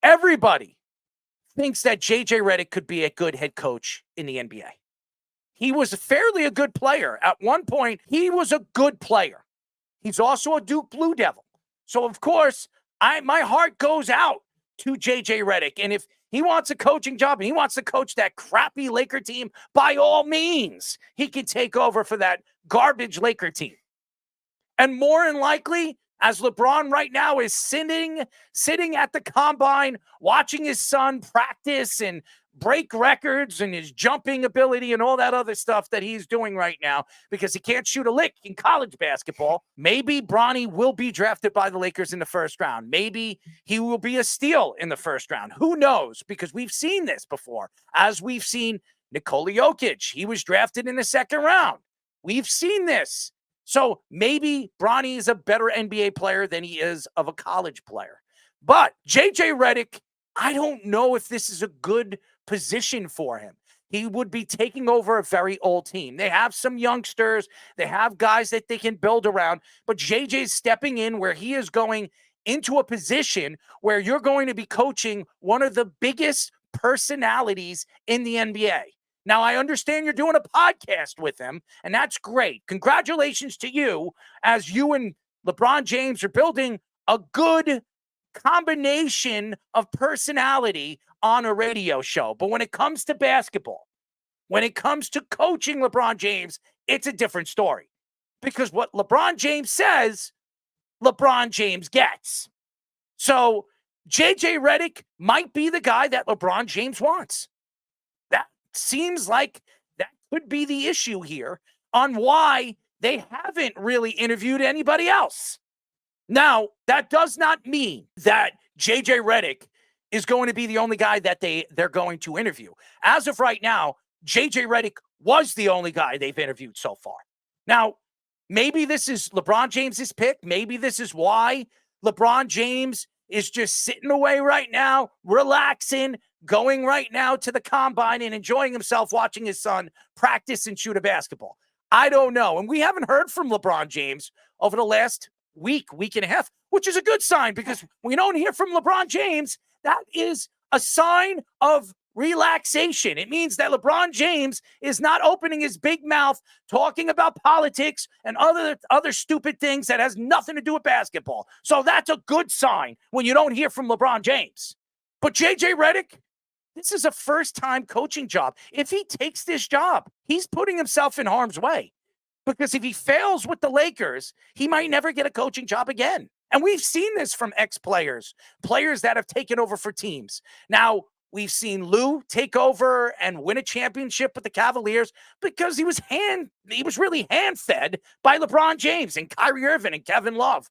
Everybody thinks that JJ Redick could be a good head coach in the NBA. He was fairly a good player. At one point, he was a good player. He's also a Duke Blue Devil. So, of course, my heart goes out to JJ Redick. And if he wants a coaching job and he wants to coach that crappy Laker team, by all means, he can take over for that garbage Laker team. And more than likely, as LeBron right now is sitting at the combine, watching his son practice and break records and his jumping ability and all that other stuff that he's doing right now because he can't shoot a lick in college basketball. Maybe Bronny will be drafted by the Lakers in the first round. Maybe he will be a steal in the first round. Who knows? Because we've seen this before. As we've seen Nikola Jokic, he was drafted in the second round. We've seen this. So maybe Bronny is a better NBA player than he is of a college player. But JJ Redick, I don't know if this is a good position for him. He would be taking over a very old team. They have some youngsters. They have guys that they can build around. But JJ's stepping in where he is going into a position where you're going to be coaching one of the biggest personalities in the NBA. Now, I understand you're doing a podcast with him, and that's great. Congratulations to you as you and LeBron James are building a good combination of personality on a radio show. But when it comes to basketball, when it comes to coaching LeBron James, it's a different story. Because what LeBron James says, LeBron James gets. So JJ Redick might be the guy that LeBron James wants. That seems like that could be the issue here on why they haven't really interviewed anybody else. Now, that does not mean that JJ Redick is going to be the only guy that they're going to interview. As of right now, JJ Redick was the only guy they've interviewed so far. Now, maybe this is LeBron James's pick. Maybe this is why LeBron James is just sitting away right now, relaxing, going right now to the combine and enjoying himself watching his son practice and shoot a basketball. I don't know. And we haven't heard from LeBron James over the last week and a half, which is a good sign because we don't hear from LeBron James. That is a sign of relaxation. It means that LeBron James is not opening his big mouth talking about politics and other stupid things that has nothing to do with basketball. So that's a good sign when you don't hear from LeBron James. But JJ Redick, this is a first-time coaching job. If he takes this job, he's putting himself in harm's way. Because if he fails with the Lakers, he might never get a coaching job again. And we've seen this from ex-players, players that have taken over for teams. Now, we've seen Lou take over and win a championship with the Cavaliers because he was really hand-fed by LeBron James and Kyrie Irving and Kevin Love.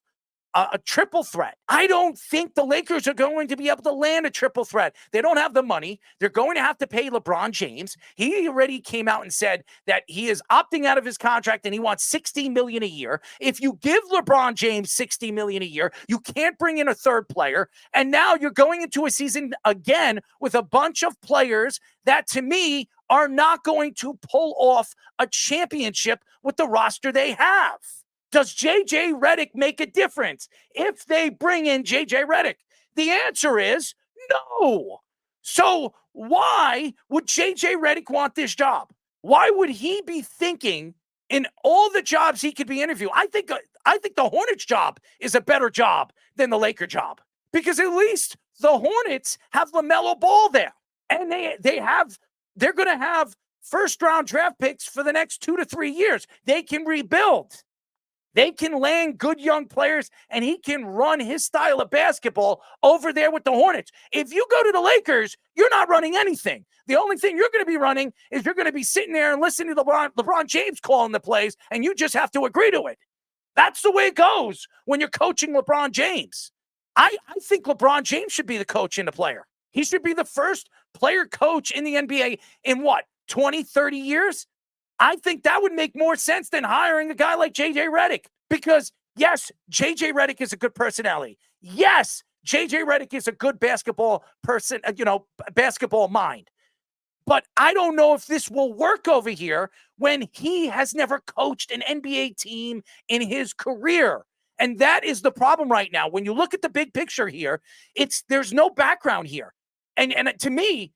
A triple threat. I don't think the Lakers are going to be able to land a triple threat. They don't have the money. They're going to have to pay LeBron James. He already came out and said that he is opting out of his contract and he wants $60 million a year. If you give LeBron James $60 million a year, you can't bring in a third player. And now you're going into a season again with a bunch of players that, to me, are not going to pull off a championship with the roster they have. Does JJ Redick make a difference if they bring in JJ Redick? The answer is no. So why would JJ Redick want this job? Why would he be thinking in all the jobs he could be interviewing? I think the Hornets job is a better job than the Laker job because at least the Hornets have LaMelo Ball there, and they're going to have first-round draft picks for the next 2 to 3 years. They can rebuild. They can land good young players, and he can run his style of basketball over there with the Hornets. If you go to the Lakers, you're not running anything. The only thing you're going to be running is you're going to be sitting there and listening to LeBron James calling the plays, and you just have to agree to it. That's the way it goes when you're coaching LeBron James. I think LeBron James should be the coach and the player. He should be the first player coach in the NBA in 20, 30 years? I think that would make more sense than hiring a guy like JJ Redick because, yes, JJ Redick is a good personality. Yes, JJ Redick is a good basketball person, basketball mind. But I don't know if this will work over here when he has never coached an NBA team in his career. And that is the problem right now. When you look at the big picture here, there's no background here. And to me,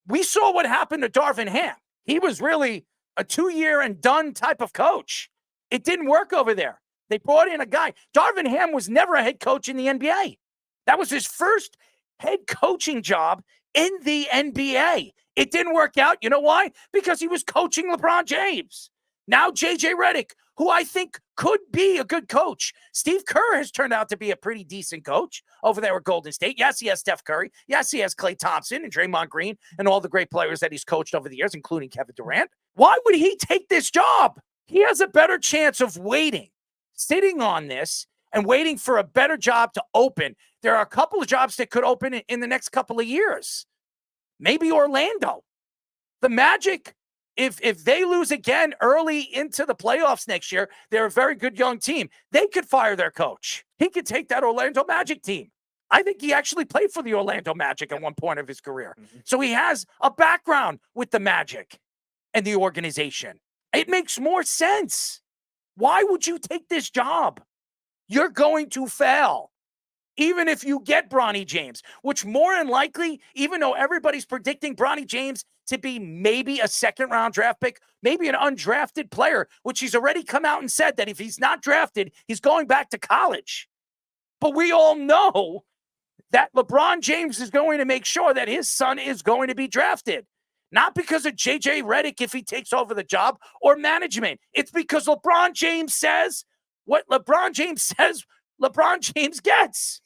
we saw what happened to Darvin Ham. He was really a 2-year and done type of coach. It didn't work over there. They brought in a guy. Darvin Ham was never a head coach in the NBA. That was his first head coaching job in the NBA. It didn't work out. You know why? Because he was coaching LeBron James. Now JJ Redick, who I think could be a good coach. Steve Kerr has turned out to be a pretty decent coach over there at Golden State. Yes, he has Steph Curry. Yes, he has Klay Thompson and Draymond Green and all the great players that he's coached over the years, including Kevin Durant. Why would he take this job? He has a better chance of waiting, sitting on this and waiting for a better job to open. There are a couple of jobs that could open in the next couple of years. Maybe Orlando. The Magic, if they lose again early into the playoffs next year, they're a very good young team. They could fire their coach. He could take that Orlando Magic team. I think he actually played for the Orlando Magic at one point of his career. So he has a background with the Magic and the organization. It makes more sense. Why would you take this job? You're going to fail. Even if you get Bronny James, which more than likely, even though everybody's predicting Bronny James to be maybe a second-round draft pick, maybe an undrafted player, which he's already come out and said that if he's not drafted, he's going back to college. But we all know that LeBron James is going to make sure that his son is going to be drafted. Not because of JJ Redick if he takes over the job or management. It's because LeBron James says what LeBron James says LeBron James gets.